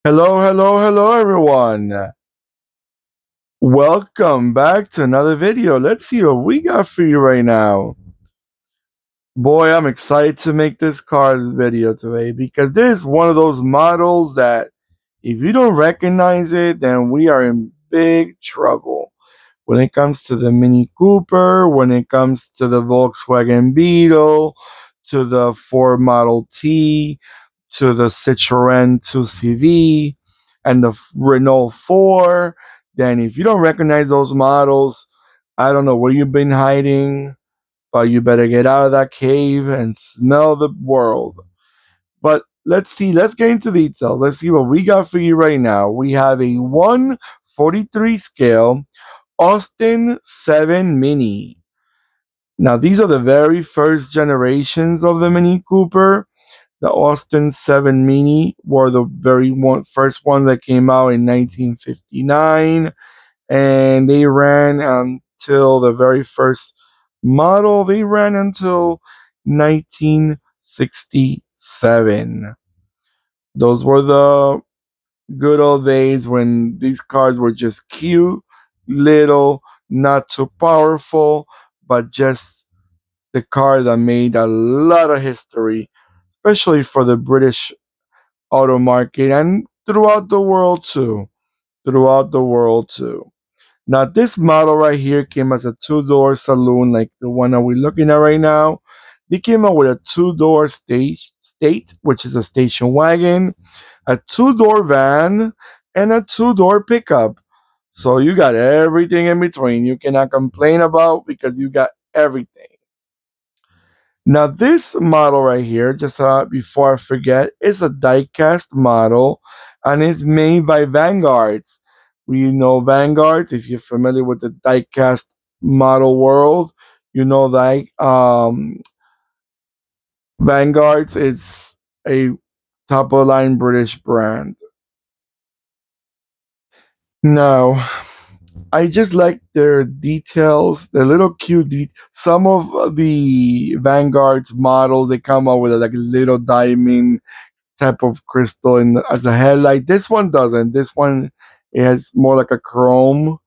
Hello, hello, hello, everyone. Welcome back to another video. Let's see what we got for you right now. Boy, I'm excited to make this cars video today because this is one of those models that if you don't recognize it, then we are in big trouble. When it comes to the Mini Cooper, when it comes to the Volkswagen Beetle, to the Ford Model T, to the Citroën 2CV and the Renault 4, then if you don't recognize those models, I don't know where you've been hiding, but you better get out of that cave and smell the world. But let's get into details. Let's see what we got for you right now. We have a 143 scale Austin 7 Mini. Now, these are the very first generations of the Mini Cooper. The Austin 7 Mini were the first ones that came out in 1959, and they ran until the very first model. They ran until 1967. Those were the good old days when these cars were just cute, little, not too powerful, but just the car that made a lot of history, especially for the British auto market and throughout the world too. Throughout the world too. Now this model right here came as a two-door saloon like the one that we're looking at right now. They came out with a two-door state, which is a station wagon, a two-door van, and a two-door pickup. So you got everything in between. You cannot complain about because you got everything. Now, this model right here, just before I forget, is a diecast model and it's made by Vanguards. We know Vanguards, if you're familiar with the diecast model world, you know that Vanguards is a top of the line British brand. Now, I just like their details, the little cute some of the Vanguard's models they come out with like a little diamond type of crystal in as a headlight. This one doesn't. This one it has more like a chrome,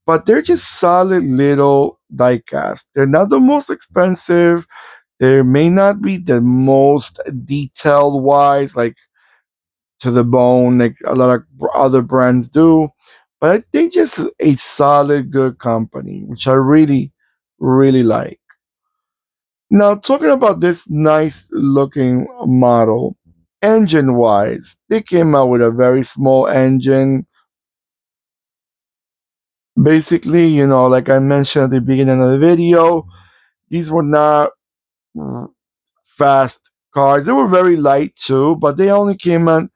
but they're just solid little diecast. They're not the most expensive. They may not be the most detailed wise, like to the bone, like a lot of other brands do, but they just a solid good company, which I really, really like. Now, talking about this nice looking model, engine wise, they came out with a very small engine. Basically, like I mentioned at the beginning of the video, these were not fast cars. They were very light too, but they only came out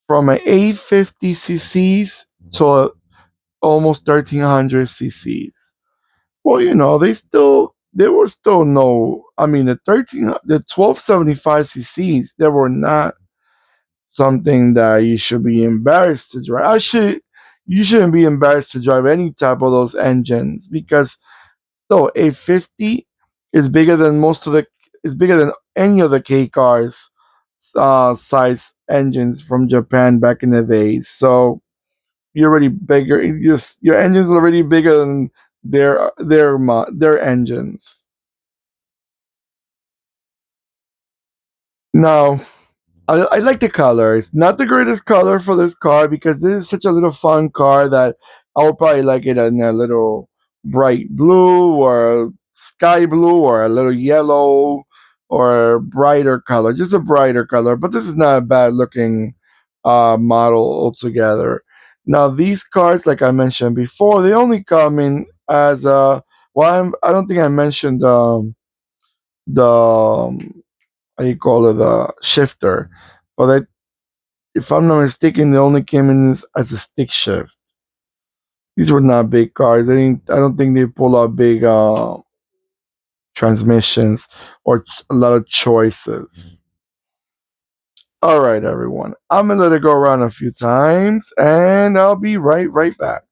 from an 850 cc's to almost 1300 cc's. Well, they were still no. I mean, the 1275 cc's, they were not something that you should be embarrassed to drive. You shouldn't be embarrassed to drive any type of those engines because though 850 is bigger than is bigger than any of the K cars size engines from Japan back in the days. So you're already bigger. Your engine's already bigger than their engines. Now, I like the color. It's not the greatest color for this car because this is such a little fun car that I would probably like it in a little bright blue or sky blue or a little yellow or a brighter color, just a brighter color. But this is not a bad looking model altogether. Now these cars, like I mentioned before, they only come in as a. I don't think I mentioned the how you call it, the shifter. But if I'm not mistaken, they only came in as a stick shift. These were not big cars. I don't think they pull out big transmissions or a lot of choices. All right, everyone. I'm gonna let it go around a few times, and I'll be right back.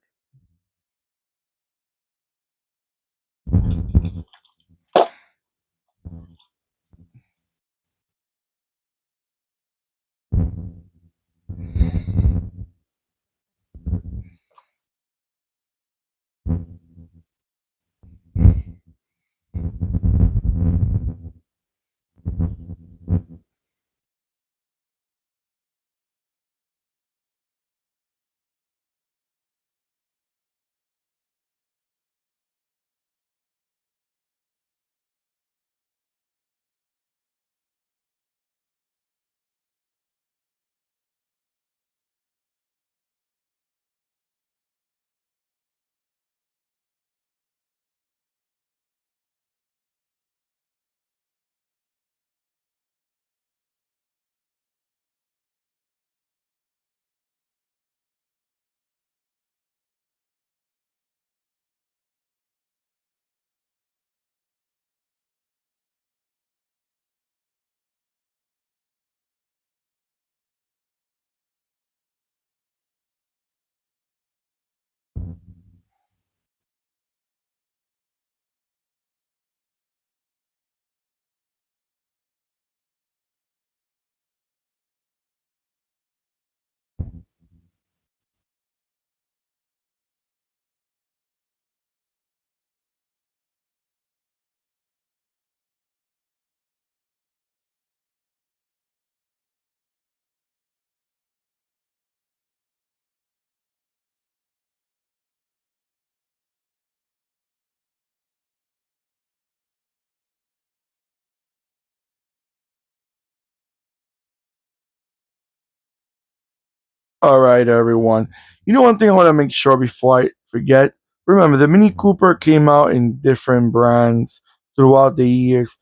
All right, everyone. You know, one thing I want to make sure before I forget. Remember, the Mini Cooper came out in different brands throughout the years.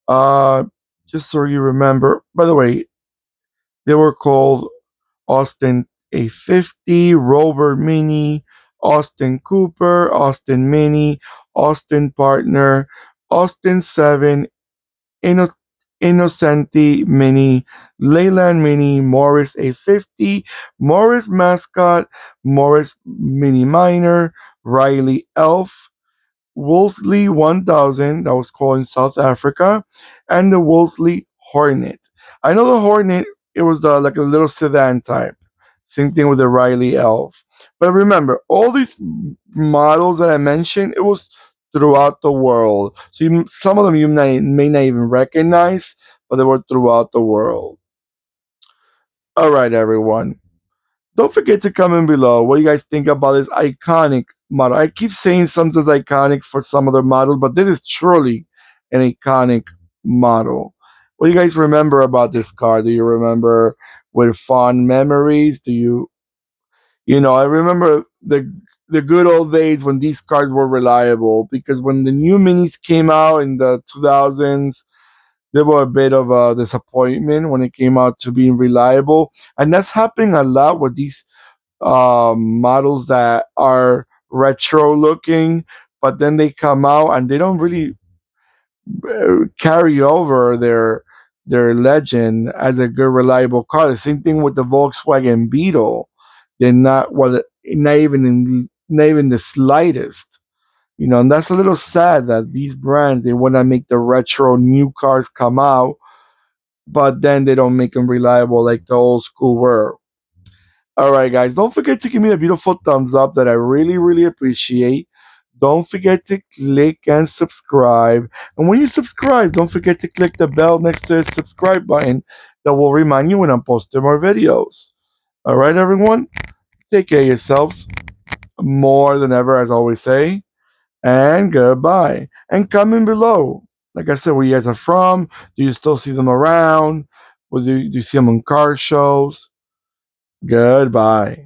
Uh, just so you remember. By the way, they were called Austin A50, Rover Mini, Austin Cooper, Austin Mini, Austin Partner, Austin 7, Inno- Innocenti Mini, Leyland Mini, Morris A50, Morris Mascot, Morris Mini Minor, Riley Elf, Wolseley 1000, that was called in South Africa, and the Wolseley Hornet. I know the Hornet, it was like a little sedan type. Same thing with the Riley Elf. But remember, all these models that I mentioned, it was throughout the world. So some of them you may not even recognize, but they were throughout the world. All right, everyone. Don't forget to comment below what you guys think about this iconic model. I keep saying something's iconic for some other model, but this is truly an iconic model. What do you guys remember about this car? Do you remember with fond memories? I remember the good old days when these cars were reliable because when the new minis came out in the 2000s, they were a bit of a disappointment when it came out to being reliable. And that's happening a lot with these models that are retro looking, but then they come out and they don't really carry over their legend as a good reliable car. The same thing with the Volkswagen Beetle. They're not not even the slightest. And that's a little sad that these brands they want to make the retro new cars come out, but then they don't make them reliable like the old school were. All right, guys, don't forget to give me a beautiful thumbs up that I really, really appreciate. Don't forget to click and subscribe. And when you subscribe, don't forget to click the bell next to the subscribe button that will remind you when I'm posting more videos. All right, everyone, take care of yourselves more than ever, as I always say. And goodbye. And comment below. Like I said, where you guys are from. Do you still see them around? Or do you see them on car shows? Goodbye.